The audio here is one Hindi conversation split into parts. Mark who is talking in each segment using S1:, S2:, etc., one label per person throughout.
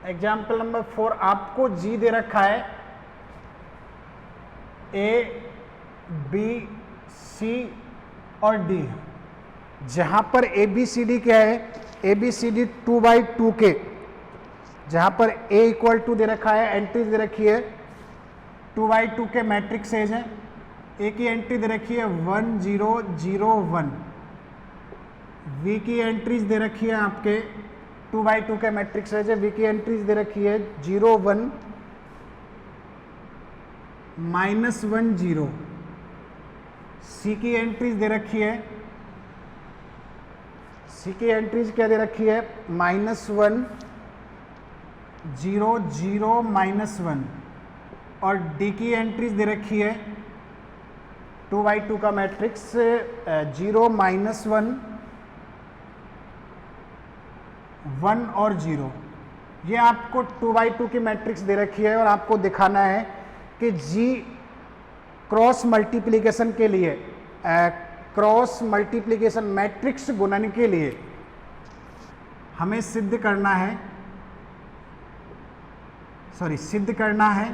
S1: एग्जाम्पल नंबर 4, आपको जी दे रखा है ए बी सी और डी। जहां पर ए बी सी डी क्या है, ए बी सी डी 2/2 के, जहां पर ए इक्वल टू दे रखा है, एंट्रीज दे रखी है 2/2 के मैट्रिक्स एज है। ए की एंट्री दे रखी है 1 0 0 1, वी की एंट्रीज दे रखी है आपके 2/2 के मैट्रिक्स एज है, वी की एंट्रीज दे रखी है 0 1 -1 0, सी की एंट्रीज दे रखी है, सी की एंट्रीज क्या दे रखी है -1 0 0 -1, और डी की एंट्रीज दे रखी है 2/2 का मैट्रिक्स 0 -1 1 और 0। ये आपको 2/2 की मैट्रिक्स दे रखी है और आपको दिखाना है कि जी क्रॉस मल्टीप्लिकेशन के लिए, क्रॉस मल्टीप्लिकेशन मैट्रिक्स गुणन के लिए हमें सिद्ध करना है, सिद्ध करना है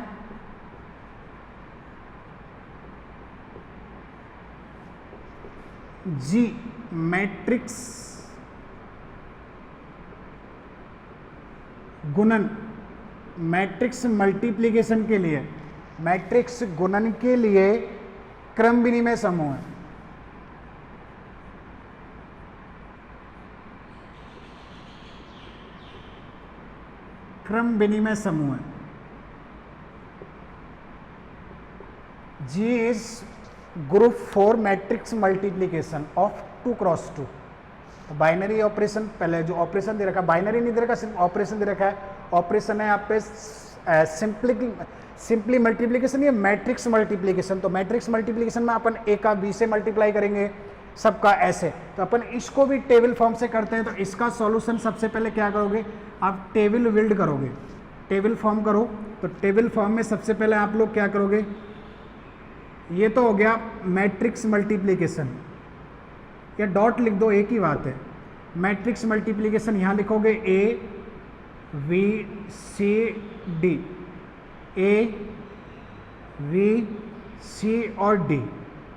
S1: जी मैट्रिक्स गुणन, मैट्रिक्स मल्टीप्लिकेशन के लिए, मैट्रिक्स गुणन के लिए क्रम विनिमय समूह है। क्रम विनिमय समूह है। G is group 4 matrix multiplication of 2 × 2। तो बाइनरी ऑपरेशन, पहले जो ऑपरेशन दे रखा है, बाइनरी नहीं दे रखा, सिर्फ ऑपरेशन दे रखा है। ऑपरेशन है यहाँ पे सिंपली मल्टीप्लिकेशन या मैट्रिक्स मल्टीप्लिकेशन। तो मैट्रिक्स मल्टीप्लिकेशन में अपन ए का बी से मल्टीप्लाई करेंगे, सबका ऐसे। तो अपन इसको भी टेबल फॉर्म से करते हैं। तो इसका सॉल्यूशन सबसे पहले क्या करोगे, आप टेबल बिल्ड करोगे, टेबल फॉर्म करो। तो टेबल फॉर्म में सबसे पहले आप लोग क्या करोगे, ये तो हो गया मैट्रिक्स मल्टीप्लिकेशन, या डॉट लिख दो, एक ही बात है। मैट्रिक्स मल्टीप्लिकेशन यहाँ लिखोगे A B C D, A B C और डी,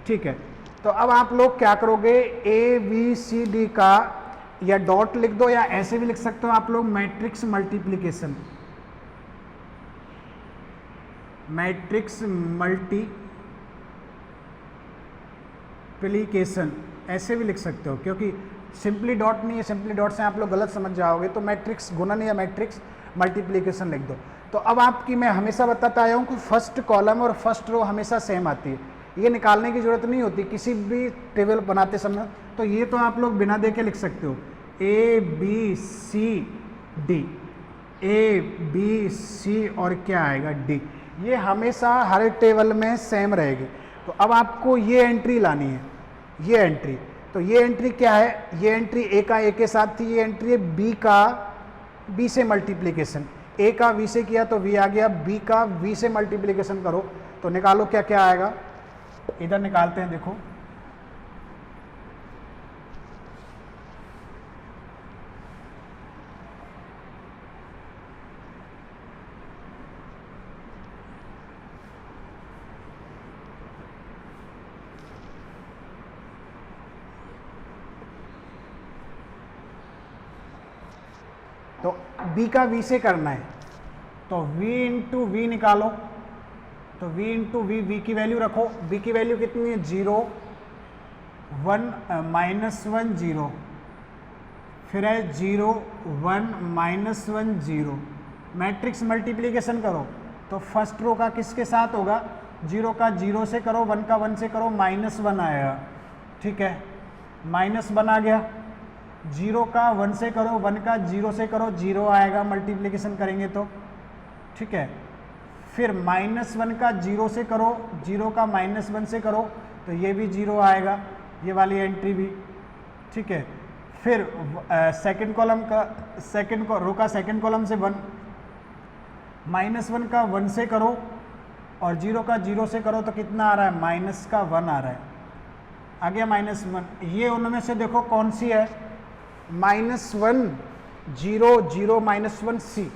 S1: ठीक है। तो अब आप लोग क्या करोगे, ए बी सी डी का या डॉट लिख दो या ऐसे भी लिख सकते हो आप लोग, मैट्रिक्स मल्टीप्लिकेशन, मैट्रिक्स मल्टीप्लिकेशन ऐसे भी लिख सकते हो, क्योंकि सिंपली डॉट नहीं है, सिंपली डॉट से आप लोग गलत समझ जाओगे। तो मैट्रिक्स गुणन या मैट्रिक्स मल्टीप्लिकेशन लिख दो। तो अब आपकी मैं हमेशा बताता आया हूँ कि फर्स्ट कॉलम और फर्स्ट रो हमेशा सेम आती है, ये निकालने की जरूरत नहीं होती किसी भी टेबल बनाते समय। तो ये तो आप लोग बिना देखे लिख सकते हो, A B C D, A B C और क्या आएगा डी, ये हमेशा हर टेबल में सेम रहेगी। तो अब आपको ये एंट्री लानी है, ये एंट्री। तो ये एंट्री क्या है, ये एंट्री ए का ए के साथ थी, ये एंट्री है बी का बी से मल्टीप्लिकेशन। ए का वी से किया तो वी आ गया, बी का वी से मल्टीप्लिकेशन करो तो निकालो क्या क्या आएगा। इधर निकालते हैं, देखो तो b का v से करना है, तो v इंटू वी निकालो। तो v इंटू वी, v की वैल्यू रखो, b की वैल्यू कितनी है 0 1 -1 0, फिर है 0 1 -1 0। मैट्रिक्स मल्टीप्लिकेशन करो तो फर्स्ट रो का किसके साथ होगा, 0 का 0 से करो, 1 का 1 से करो, -1 आएगा, ठीक है, -1 आ गया। 0 का 1 से करो, 1 का 0 से करो, 0 आएगा मल्टीप्लिकेशन करेंगे तो, ठीक है। फिर -1 का 0 से करो, 0 का -1 से करो तो ये भी 0 आएगा, ये वाली एंट्री भी, ठीक है। फिर सेकंड कॉलम का रो का सेकंड कॉलम से 1, -1 का 1 से करो और 0 का 0 से करो तो कितना आ रहा है, -1 आ रहा है, आ गया -1। ये उनमें से देखो कौन सी है, -1 0 0 -1 सी,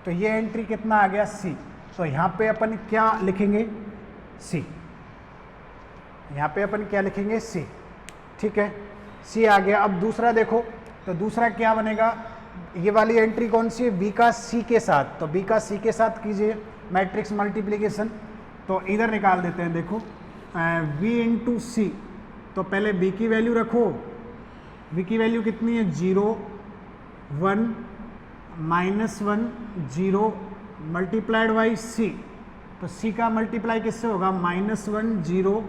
S1: तो ये एंट्री कितना आ गया सी। तो यहाँ पे अपन क्या लिखेंगे सी, यहाँ पे अपन क्या लिखेंगे सी, ठीक है सी आ गया। अब दूसरा देखो, तो दूसरा क्या बनेगा, ये वाली एंट्री कौन सी है, बी का सी के साथ, तो बी का सी के साथ कीजिए मैट्रिक्स मल्टीप्लिकेशन। तो इधर निकाल देते हैं, देखो v इंटू सी, तो पहले b की वैल्यू रखो, v की वैल्यू कितनी है 0 1 -1 0 मल्टीप्लाइड बाई c, तो c का मल्टीप्लाई किससे होगा -1 0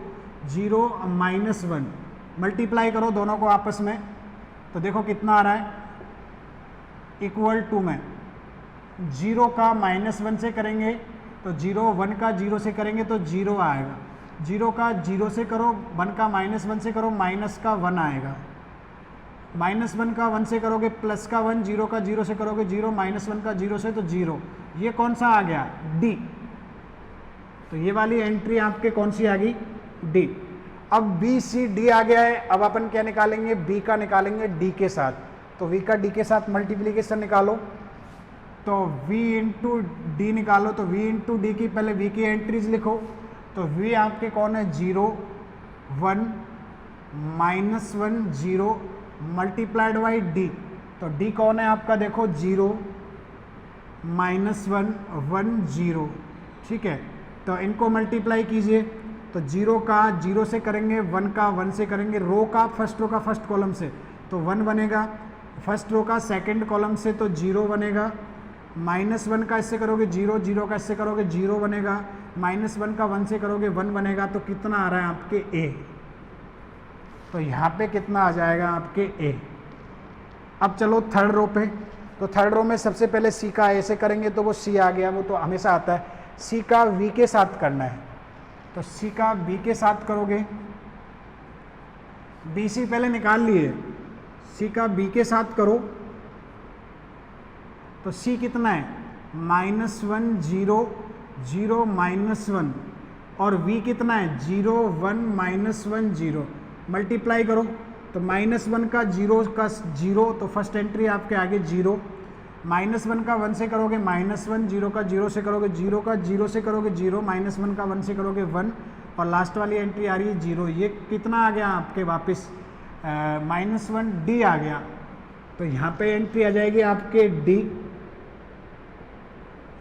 S1: 0 -1, मल्टीप्लाई करो दोनों को आपस में, तो देखो कितना आ रहा है इक्वल टू में 0 का -1 से करेंगे तो 0, 1 का 0 से करेंगे तो 0 आएगा, 0 का 0 से करो, 1 का -1 से करो माइनस का 1 आएगा, -1 का 1 से करोगे प्लस का 1, 0 का 0 से करोगे 0, -1 का 0 से तो 0, ये कौन सा आ गया डी। तो ये वाली एंट्री आपके कौन सी आ गई डी। अब बी सी डी आ गया है, अब अपन क्या निकालेंगे बी का निकालेंगे डी के साथ, तो वी का डी के साथ मल्टीप्लीकेशन निकालो, तो v इंटू डी निकालो, तो v इंटू डी की पहले v की एंट्रीज लिखो, तो v आपके कौन है 0 1 -1 0 मल्टीप्लाइड बाई डी, तो d कौन है आपका देखो 0 -1 1 0, ठीक है। तो इनको मल्टीप्लाई कीजिए, तो 0 का 0 से करेंगे, 1 का 1 से करेंगे, रो का फर्स्ट कॉलम से तो 1 बनेगा, फर्स्ट रो का सेकंड कॉलम से तो 0 बनेगा, -1 का इससे करोगे 0, 0 का इससे करोगे 0 बनेगा, -1 का 1 से करोगे 1 बनेगा, तो कितना आ रहा है आपके a। तो यहाँ पे कितना आ जाएगा आपके a। अब चलो थर्ड रो पे, तो थर्ड रो में सबसे पहले c का a से करेंगे तो वो c आ गया, वो तो हमेशा आता है। c का v के साथ करना है, तो c का b के साथ करोगे, bc पहले निकाल लिए, c का b के साथ करो, तो c कितना है -1 0 0 -1, और v कितना है 0 1 -1 0, मल्टीप्लाई करो, तो -1 का 0 का 0, तो फर्स्ट एंट्री आपके आगे 0, -1 का 1 से करोगे -1, 0 का 0 से करोगे 0 का 0 से करोगे 0, -1 का 1 से करोगे 1, और लास्ट वाली एंट्री आ रही है 0। ये कितना आ गया आपके वापस -1 डी आ गया, तो यहाँ पे एंट्री आ जाएगी आपके डी,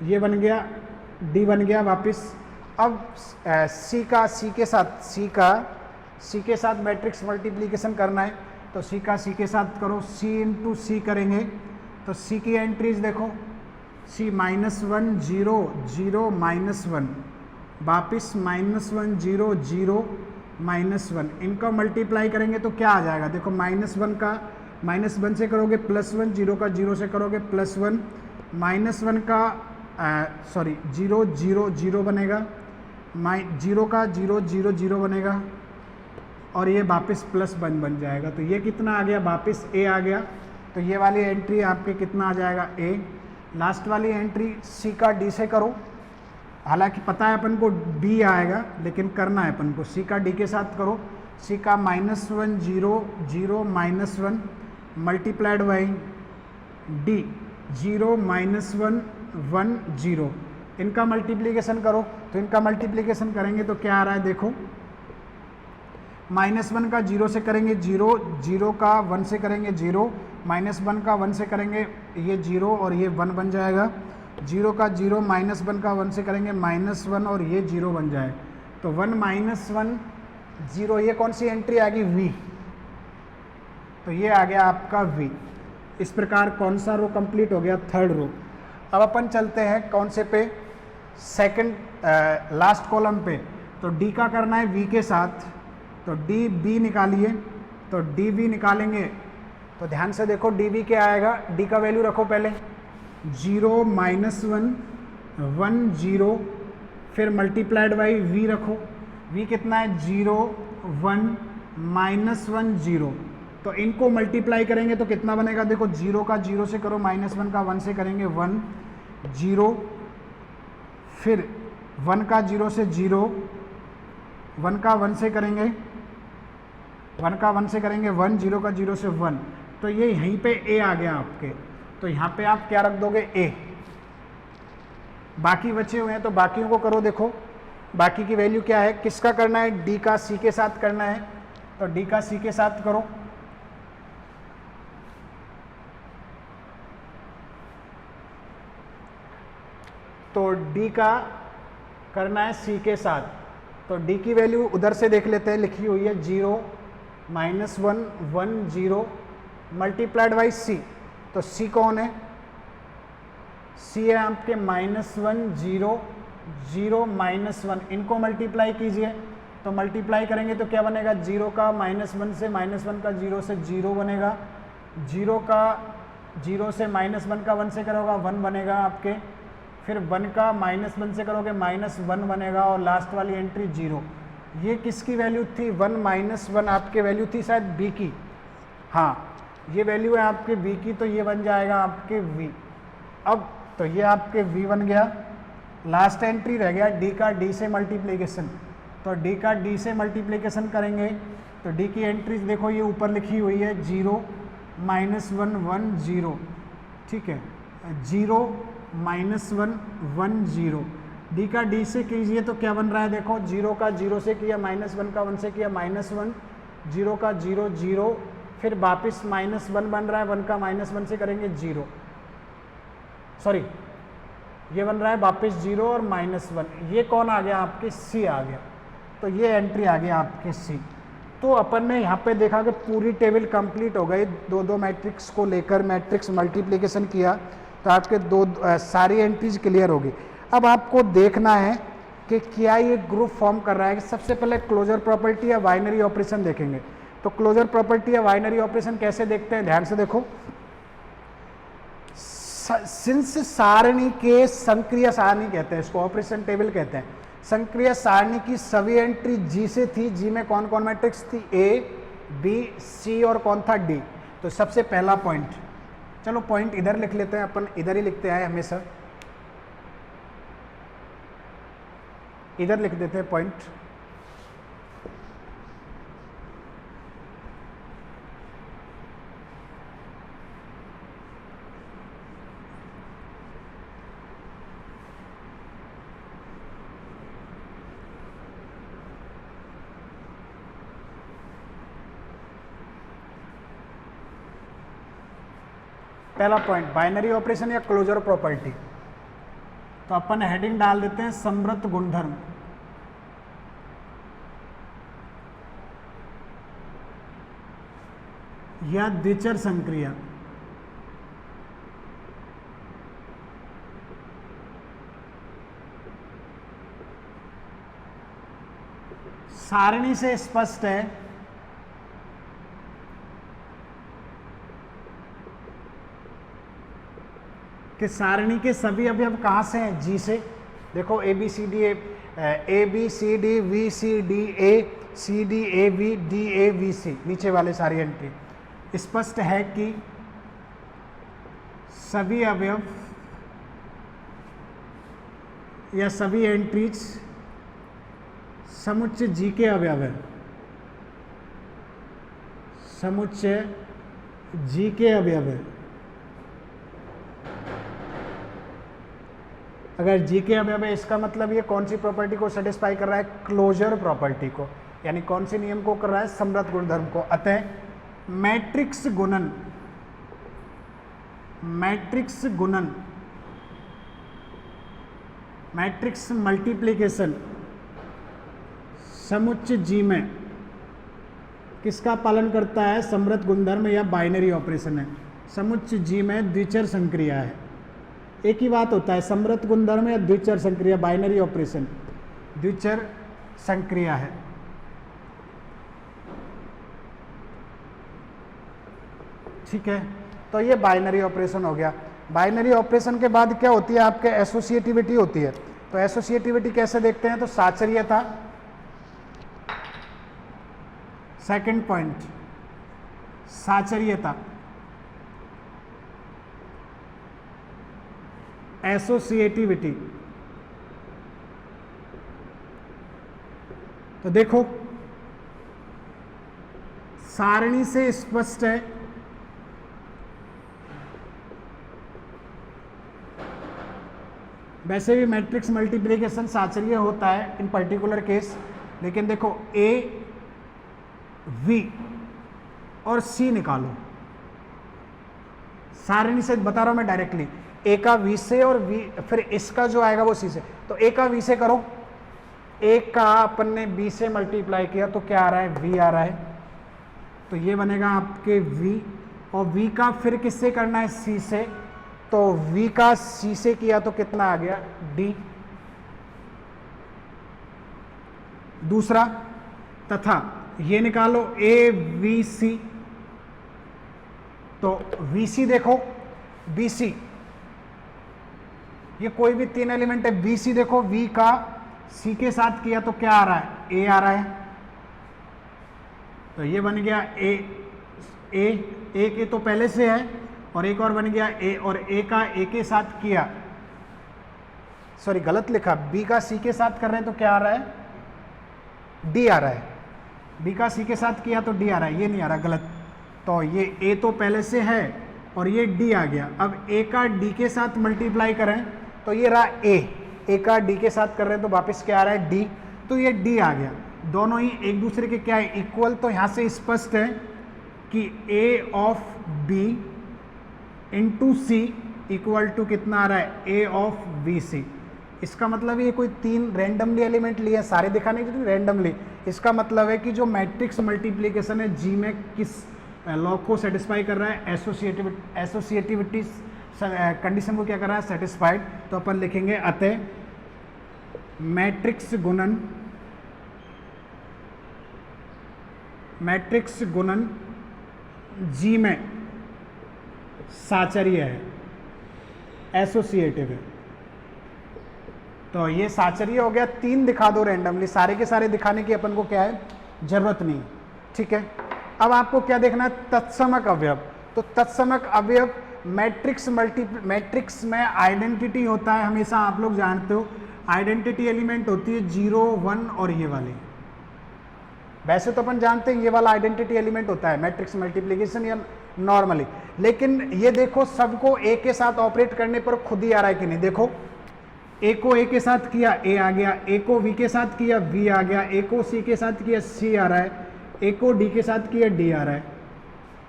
S1: ये बन गया डी बन गया वापस। अब सी के साथ मैट्रिक्स मल्टीप्लिकेशन करना है, तो सी का सी के साथ करो, सी इंटू सी करेंगे, तो सी की एंट्रीज देखो, सी -1 0 0 -1, वापिस -1 0 0 -1, इनका मल्टीप्लाई करेंगे तो क्या आ जाएगा, देखो -1 का -1 से करोगे +1, 0 का 0 से करोगे +1, -1 का 0 0 0 बनेगा, 0 का 0 0 0 बनेगा, और ये वापस +1 बन जाएगा, तो ये कितना आ गया वापस a आ गया। तो ये वाली एंट्री आपके कितना आ जाएगा a। लास्ट वाली एंट्री c का d से करो, हालांकि पता है अपन को d आएगा, लेकिन करना है अपन को, c का d के साथ करो, c का -1 0 0 -1 मल्टीप्लाइड बाई d 0 -1 1 0, इनका मल्टीप्लिकेशन करो, तो इनका मल्टीप्लिकेशन करेंगे तो क्या आ रहा है देखो, -1 का 0 से करेंगे 0, 0 का 1 से करेंगे 0, -1 का 1 से करेंगे ये 0 और ये 1 बन जाएगा, 0 का 0 -1 का 1 से करेंगे -1 और ये 0 बन जाए, तो 1 -1 0, ये कौन सी एंट्री आ गई v, तो ये आ गया आपका v। इस प्रकार कौन सा रो कंप्लीट हो गया, थर्ड रो। अब अपन चलते हैं कौन से पे, सेकंड लास्ट कॉलम पे, तो d का करना है v के साथ, तो डी बी निकालिए, तो डी बी निकालेंगे, तो ध्यान से देखो डी बी क्या आएगा, डी का वैल्यू रखो पहले 0 -1 1 0, फिर मल्टीप्लाइड बाई वी रखो, वी कितना है 0 1 -1 0, तो इनको मल्टीप्लाई करेंगे तो कितना बनेगा, देखो 0 का 0 से करो, -1 का 1 से करेंगे 1 0, फिर 1 का 0 से 0, 1 का 1 से करेंगे 1 का 1 से करेंगे 1, 0 का 0 से 1, तो ये यहीं पे a आ गया आपके, तो यहाँ पे आप क्या रख दोगे a, बाकी बचे हुए हैं तो बाकियों को करो। देखो बाकी की वैल्यू क्या है, किसका करना है, डी का सी के साथ करना है, तो डी का सी के साथ करो। तो डी का करना है सी के साथ, तो डी की वैल्यू उधर से देख लेते हैं, लिखी हुई है 0 -1 1 0 मल्टीप्लाइड बाई सी। तो सी कौन है, सी है आपके -1 0 0 -1, इनको मल्टीप्लाई कीजिए। तो मल्टीप्लाई करेंगे तो क्या बनेगा, 0 का -1 से -1 का 0 से 0 बनेगा, 0 का 0 से -1 का 1 से करोगा 1 बनेगा आपके, फिर 1 का -1 से करोगे -1 बनेगा, और लास्ट वाली एंट्री 0। ये किसकी वैल्यू थी, 1 -1 आपके वैल्यू थी शायद बी की, हाँ ये वैल्यू है आपके बी की, तो ये बन जाएगा आपके v। अब तो ये आपके v बन गया। लास्ट एंट्री रह गया डी का डी से मल्टीप्लिकेशन, तो डी का डी से मल्टीप्लिकेशन करेंगे तो डी की एंट्रीज देखो ये ऊपर लिखी हुई है 0 -1 1 0, ठीक है, 0 -1 1 0। डी का डी से कीजिए तो क्या बन रहा है, देखो 0 का 0 से किया, -1 का 1 से किया -1, 0 का 0 0, फिर वापिस -1 बन रहा है, 1 का -1 से करेंगे 0, सॉरी ये बन रहा है वापस 0 और -1, ये कौन आ गया आपके सी आ गया, तो ये एंट्री आ गया आपके सी। तो अपन ने यहाँ पे देखा कि पूरी टेबल कंप्लीट हो गई, दो मैट्रिक्स को लेकर मैट्रिक्स मल्टीप्लिकेशन किया तो आपके सारी एंट्रीज क्लियर होगी। अब आपको देखना है कि क्या ये ग्रुप फॉर्म कर रहा है। सबसे पहले क्लोजर प्रॉपर्टी या बाइनरी ऑपरेशन देखेंगे। तो क्लोजर प्रॉपर्टी या बाइनरी ऑपरेशन कैसे देखते हैं, ध्यान से देखो। सिंस सारणी के संक्रिय सारणी कहते हैं इसको, ऑपरेशन टेबल कहते हैं, संक्रिय सारणी की सभी एंट्री जी से थी। जी में कौन कौन मैट्रिक्स थी, ए बी सी और कौन था डी। तो सबसे पहला पॉइंट, चलो पॉइंट इधर लिख लेते हैं, अपन इधर ही लिखते हैं हमेशा, इधर लिख देते हैं पॉइंट। पहला पॉइंट बाइनरी ऑपरेशन या क्लोजर प्रॉपर्टी, तो अपन हेडिंग डाल देते हैं समृद्ध गुणधर्म। या द्विचर संक्रिया। सारणी से स्पष्ट है कि सारणी के सभी अवयव कहाँ से हैं, जी से। देखो A B C D, A B C D B C D A C D A B D A B C, नीचे वाले सारी एंट्री स्पष्ट है कि सभी अवयव या सभी एंट्रीज समुच्चय जी के अवयव है, समुच्चय जी के अवयव है। अगर जी के अवयव है इसका मतलब ये कौन सी प्रॉपर्टी को सेटिस्फाई कर रहा है, क्लोजर प्रॉपर्टी को, यानी कौन से नियम को कर रहा है, समृद्ध गुणधर्म को। अतः मैट्रिक्स गुणन, मैट्रिक्स गुणन, मैट्रिक्स मल्टीप्लिकेशन समुच्चय जी में किसका पालन करता है, समृद्ध गुणधर्म या बाइनरी ऑपरेशन है। समुच्चय जी में द्विचर संक्रिया है, एक ही बात होता है, समृद्ध गुणधर्म या द्विचर संक्रिया, बाइनरी ऑपरेशन द्विचर संक्रिया है। ठीक है, तो ये बाइनरी ऑपरेशन हो गया। बाइनरी ऑपरेशन के बाद क्या होती है, आपके एसोसिएटिविटी होती है। तो एसोसिएटिविटी कैसे देखते हैं, तो साचर्यता, सेकंड पॉइंट साचर्यता, एसोसिएटिविटी। तो देखो सारणी से स्पष्ट है वैसे भी मैट्रिक्स मल्टीप्लिकेशन साचरीय होता है इन पर्टिकुलर केस, लेकिन देखो ए वी और सी निकालो, सारणी से बता रहा हूं मैं डायरेक्टली, ए का वी से और वी फिर इसका जो आएगा वो सी से। तो ए का वी से करो, ए का अपन ने बी से मल्टीप्लाई किया तो क्या आ रहा है, वी आ रहा है, तो ये बनेगा आपके वी, और वी का फिर किससे करना है, सी से, तो v का c से किया तो कितना आ गया, d। दूसरा, तथा ये निकालो a v c, तो vc देखो, bc, ये कोई भी 3 एलिमेंट है, bc देखो, v का c के साथ किया तो क्या आ रहा है, a आ रहा है, तो ये बन गया a के तो पहले से है, और एक और बन गया ए, और ए का ए के साथ किया, सॉरी गलत लिखा, बी का सी के साथ कर रहे हैं तो क्या आ रहा है, डी आ रहा है, बी का सी के साथ किया तो डी आ रहा है, ये नहीं आ रहा, गलत। तो ये ए तो पहले से है और ये डी आ गया। अब ए का डी के साथ मल्टीप्लाई करें तो ये रहा ए का डी के साथ कर रहे हैं तो वापस क्या आ रहा है, डी, तो ये डी आ गया। दोनों ही एक दूसरे के क्या है, इक्वल। तो यहाँ से स्पष्ट है कि A of B into C equal to कितना आ रहा है, ए ऑफ बी सी। इसका मतलब ये कोई 3 रैंडमली एलिमेंट लिए, सारे दिखाने के लिए रैंडमली। इसका मतलब है कि जो मैट्रिक्स मल्टीप्लिकेशन है जी में किस लॉ को सेटिस्फाई कर रहा है, एसोसिएटिविटी कंडीशन को क्या कर रहा है, सेटिस्फाइड। तो अपन लिखेंगे अतः मैट्रिक्स गुणन जी में साचर्य है, एसोसिएटिव है। तो ये साचर्य हो गया। 3 दिखा दो रैंडमली, सारे के सारे दिखाने की अपन को क्या है, जरूरत नहीं, ठीक है। अब आपको क्या देखना है, तत्समक अवयव। तो तत्समक अवयव मैट्रिक्स में आइडेंटिटी होता है हमेशा, आप लोग जानते हो आइडेंटिटी एलिमेंट होती है 0, 1 और ये वाले। वैसे तो अपन जानते हैं ये वाला आइडेंटिटी एलिमेंट होता है मैट्रिक्स मल्टीप्लिकेशन या नॉर्मली, लेकिन ये देखो सबको ए के साथ ऑपरेट करने पर खुद ही आ रहा है कि नहीं। देखो ए को ए के साथ किया, ए आ गया, ए को वी के साथ किया, वी आ गया, ए को सी के साथ किया, सी आ रहा है, ए को डी के साथ किया, डी आ रहा है।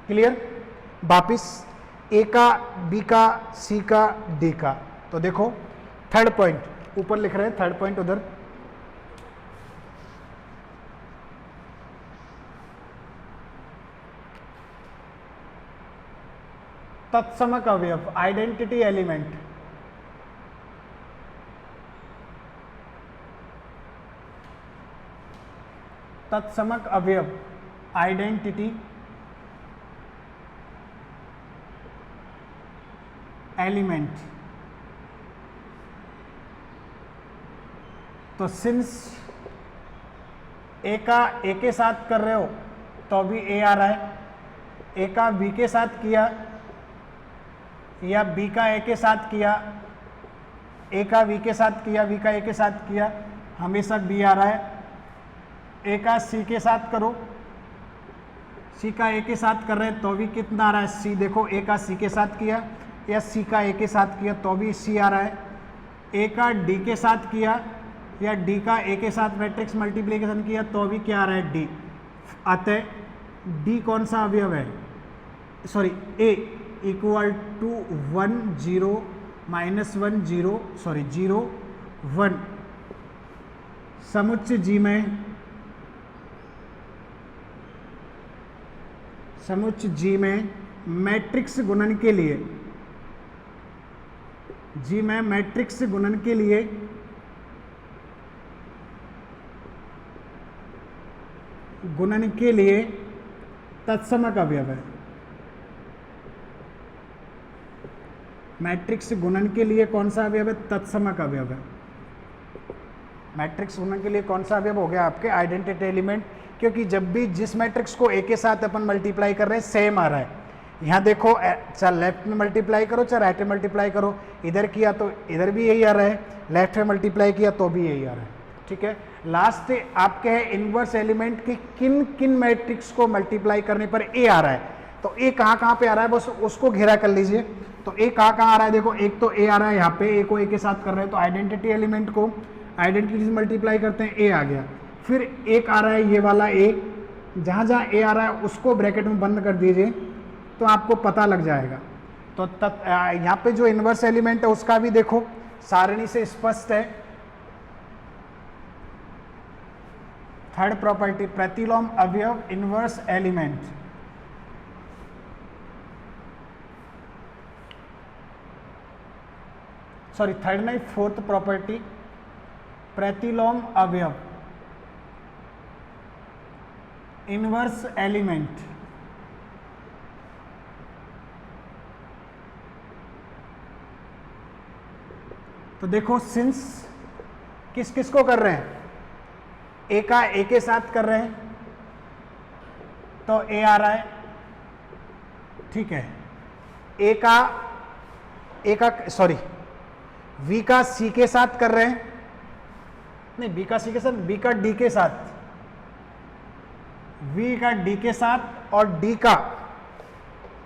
S1: क्लियर। वापिस ए का, बी का, सी का, डी का। तो देखो थर्ड पॉइंट ऊपर लिख रहे हैं, थर्ड पॉइंट उधर, तत्समक अवयव आइडेंटिटी एलिमेंट। तत्समक अवयव आइडेंटिटी एलिमेंट। तो सिंस ए का ए के साथ कर रहे हो तो भी ए आ रहा है, ए का बी के साथ किया या बी का ए के साथ किया, ए का वी के साथ किया, वी का ए के साथ किया, हमेशा बी आ रहा है। ए का सी के साथ करो, सी का ए के साथ कर रहे हैं तो भी कितना आ रहा है, सी। देखो ए का सी के साथ किया या सी का ए के साथ किया तो भी सी आ रहा है। ए का डी के साथ किया या डी का ए के साथ मैट्रिक्स मल्टीप्लिकेशन किया तो भी क्या आ रहा है, डी। अतः डी कौन सा अवयव है, sorry A equal to 1 0 -1 0 sorry 0 1 समुच्चय जी में, समुच्चय जी में मैट्रिक्स गुणन के लिए, जी में मैट्रिक्स गुणन के लिए तत्समक अवयव है। मैट्रिक्स गुणन के लिए कौन सा अवयव है, तत्समक अवयव है। मैट्रिक्स गुणन के लिए कौन सा अवयव हो गया आपके, आइडेंटिटी एलिमेंट। क्योंकि जब भी जिस मैट्रिक्स को ए के साथ अपन मल्टीप्लाई कर रहे हैं सेम आ रहा है। यहाँ देखो चाहे लेफ्ट में मल्टीप्लाई करो चाहे राइट में मल्टीप्लाई करो, इधर किया तो इधर भी यही आ रहा है, लेफ्ट में मल्टीप्लाई किया तो भी यही आ रहा है, ठीक है। लास्ट आपके है इनवर्स एलिमेंट की किन किन मैट्रिक्स को मल्टीप्लाई करने पर ए आ रहा है। तो ए कहाँ पे आ रहा है बस उसको घेरा कर लीजिए। तो ए कहाँ आ रहा है, देखो एक तो ए आ रहा है यहाँ पे, ए को ए के साथ कर रहे हैं तो आइडेंटिटी एलिमेंट को आइडेंटिटी से मल्टीप्लाई करते हैं, ए आ गया। फिर एक आ रहा है ये वाला ए, जहाँ जहाँ ए आ रहा है उसको ब्रैकेट में बंद कर दीजिए तो आपको पता लग जाएगा। तो यहाँ पे जो इन्वर्स एलिमेंट है उसका भी देखो सारणी से स्पष्ट है। थर्ड प्रॉपर्टी प्रतिलोम अवयव इन्वर्स एलिमेंट, सॉरी थर्ड नहीं, फोर्थ प्रॉपर्टी प्रतिलोम अवयव इन्वर्स एलिमेंट। तो देखो सिंस किस किस को कर रहे हैं, ए का ए के साथ कर रहे हैं तो ए आ रहा है, ठीक है। ए का सॉरी वी का सी के साथ कर रहे हैं, नहीं बी का सी के साथ, बी का डी के साथ, वी का डी के साथ और डी का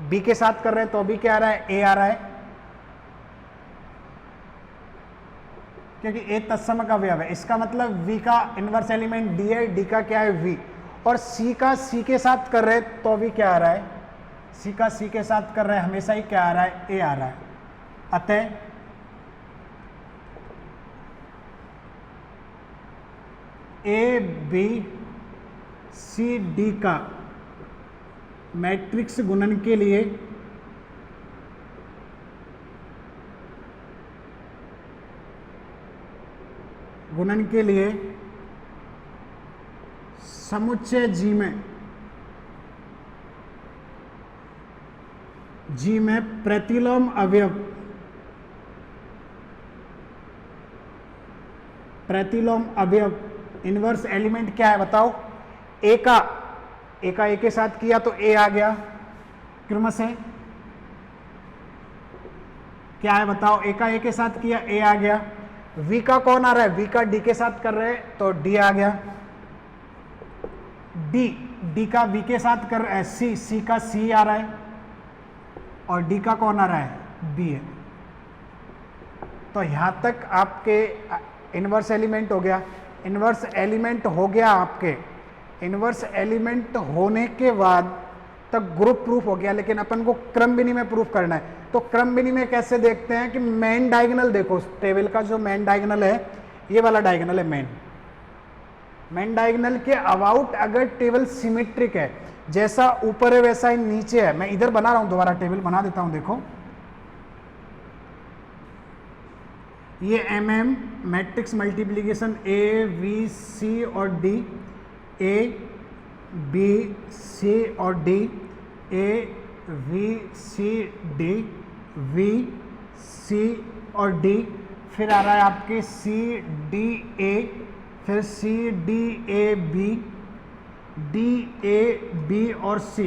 S1: बी के साथ कर रहे हैं तो भी क्या आ रहा है, ए आ रहा है, क्योंकि ए तत्सम का अवयव है। इसका मतलब वी का इनवर्स एलिमेंट डी है, डी का क्या है वी, और सी का सी के साथ कर रहे हैं तो भी क्या आ रहा है, सी का सी के साथ कर रहे हैं हमेशा ही क्या आ रहा है, ए आ रहा है। अतः ए बी सी डी का मैट्रिक्स गुणन के लिए समुच्चय जी में प्रतिलोम अवयव इनवर्स एलिमेंट क्या है बताओ, ए का ए के साथ किया तो ए आ गया क्रमशः, क्या है बताओ, ए का ए के साथ किया ए आ गया। वी का कौन आ रहा है, वी का डी के साथ कर रहे हैं तो डी आ गया। डी का वी के साथ कर रहे हैं, सी का सी आ रहा है और डी का कौन आ रहा है, बी है। तो यहां तक आपके इनवर्स एलिमेंट हो गया। इनवर्स एलिमेंट हो गया आपके, इनवर्स एलिमेंट होने के बाद तक ग्रुप प्रूफ हो गया, लेकिन अपन को क्रम विनिमय प्रूफ करना है। तो क्रम विनिमय कैसे देखते हैं कि मेन डायगोनल देखो, टेबल का जो मेन डायगोनल है ये वाला डायगोनल है मेन डायगोनल के अबाउट अगर टेबल सिमेट्रिक है, जैसा ऊपर है वैसा ही नीचे है। मैं इधर बना रहा हूं, दोबारा टेबल बना देता हूं, देखो ये um matrix multiplication A B C और डी, ए बी सी और D, A B C D, B C और डी, फिर आ रहा है आपके सी डी ए, फिर C D A B, D A B और सी।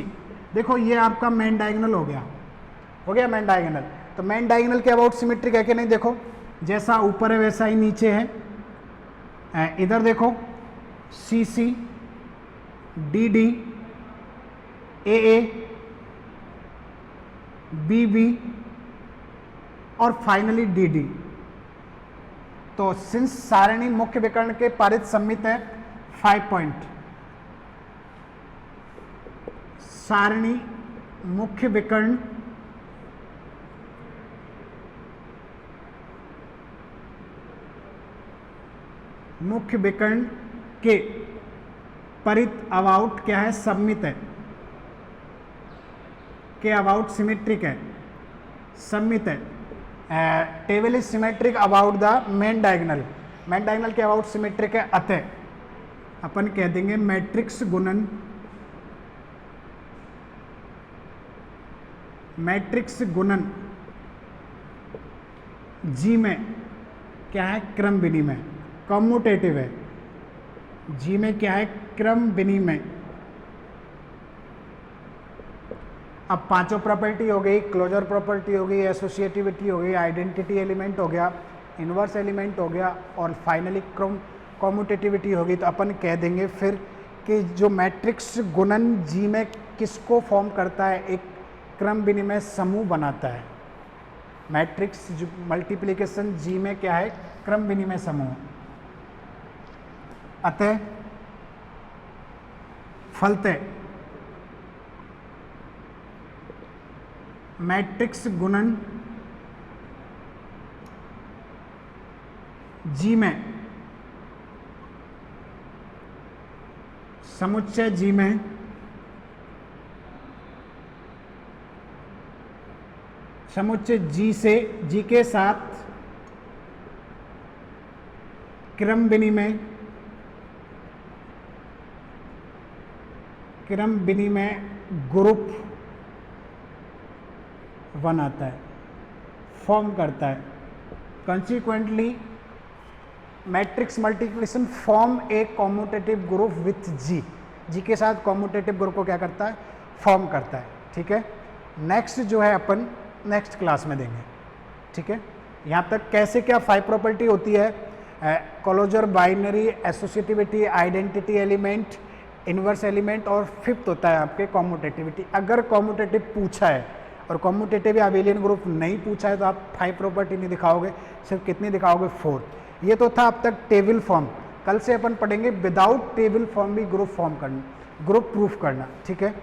S1: देखो ये आपका मेन डायगोनल हो गया मेन डायगोनल। तो मेन डायगोनल के अबाउट सिमेट्रिक है कि नहीं, देखो जैसा ऊपर है वैसा ही नीचे है। इधर देखो सी सी, डी डी, ए ए, बी बी और फाइनली डी डी। तो सिंस सारणी मुख्य विकर्ण के पारित सम्मित है 5 पॉइंट, सारणी मुख्य विकर्ण के परित अबाउट क्या है, सम्मित है, के अबाउट सिमेट्रिक है, सम्मित है। Table is symmetric about the main diagonal, main diagonal के अबाउट सिमेट्रिक है। अतः अपन कह देंगे मैट्रिक्स गुणन जी में क्या है, क्रम विनिमय, कम्यूटेटिव है। जी में क्या है, क्रम विनिमय। अब पांचों प्रॉपर्टी हो गई, क्लोजर प्रॉपर्टी हो गई, एसोसिएटिविटी हो गई, आइडेंटिटी एलिमेंट हो गया, इनवर्स एलिमेंट हो गया और फाइनली कम्यूटेटिविटी होगी। तो अपन कह देंगे फिर कि जो मैट्रिक्स गुणन जी में किसको फॉर्म करता है? एक क्रम विनिमय समूह बनाता है। मैट्रिक्स मल्टीप्लिकेशन जी में क्या है? क्रम विनिमय समूह। अतः फलतः मैट्रिक्स गुणन जी में समुच्चय जी में समुच्चय जी से जी के साथ क्रम विनिमय ग्रुप बनाता है, फॉर्म करता है। Consequently matrix multiplication form a commutative group with G. G के साथ कॉम्यूटेटिव ग्रुप को क्या करता है? फॉर्म करता है। ठीक है, नेक्स्ट जो है अपन नेक्स्ट क्लास में देंगे। ठीक है, यहाँ तक कैसे क्या 5 प्रॉपर्टी होती है? Closure, binary, associativity, identity element, inverse element और फिफ्थ होता है आपके कॉम्यूटेटिविटी। अगर कॉम्यूटेटिव पूछा है और कॉम्यूटेटिव या अबेलियन ग्रुप नहीं पूछा है तो आप 5 प्रॉपर्टी नहीं दिखाओगे, सिर्फ कितनी दिखाओगे? 4। ये तो था अब तक टेबल फॉर्म। कल से अपन पढ़ेंगे विदाउट टेबल फॉर्म भी ग्रुप फॉर्म करना, ग्रुप प्रूफ करना। ठीक है।